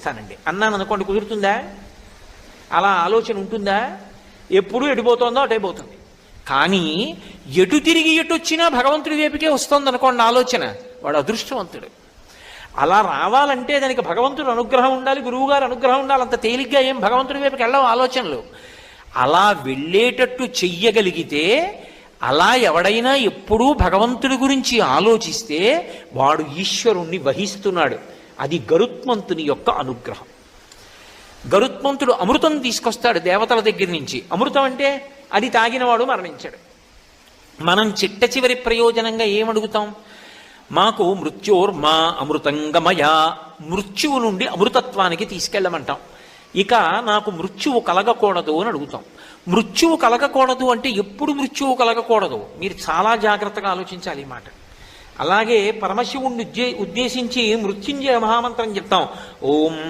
ఇస్తానండి అన్నాను అనుకోండి, కుదురుతుందా? అలా ఆలోచన ఉంటుందా? ఎప్పుడు ఎటుపోతుందో అటైపోతుంది. కానీ ఎటు తిరిగి ఎటు వచ్చినా భగవంతుడి వైపుకే వస్తుంది అనుకోండి ఆలోచన, వాడు అదృష్టవంతుడు. అలా రావాలంటే దానికి భగవంతుడు అనుగ్రహం ఉండాలి, గురువుగారు అనుగ్రహం ఉండాలి. అంత తేలిగ్గా ఏం భగవంతుడి వైపుకి వెళ్ళవు ఆలోచనలు. అలా వెళ్ళేటట్టు చెయ్యగలిగితే, అలా ఎవడైనా ఎప్పుడూ భగవంతుడి గురించి ఆలోచిస్తే వాడు ఈశ్వరుణ్ణి వహిస్తున్నాడు. అది గరుత్మంతుని యొక్క అనుగ్రహం. గరుత్మంతుడు అమృతం తీసుకొస్తాడు దేవతల దగ్గర నుంచి. అమృతం అంటే అది తాగినవాడు మరణించాడు. మనం చిట్ట చివరి ప్రయోజనంగా ఏమడుగుతాం? మాకు మృత్యోర్మా అమృతంగమయా, మృత్యువు నుండి అమృతత్వానికి తీసుకెళ్ళమంటాం. ఇక నాకు మృత్యువు కలగకూడదు అని అడుగుతాం. మృత్యువు కలగకూడదు అంటే ఎప్పుడు మృత్యువు కలగకూడదు? మీరు చాలా జాగ్రత్తగా ఆలోచించాలి ఈ మాట. అలాగే పరమశివుణ్ణి ఉద్దేశించి మృత్యుంజయ మహామంత్రం చెప్తాం. ఓం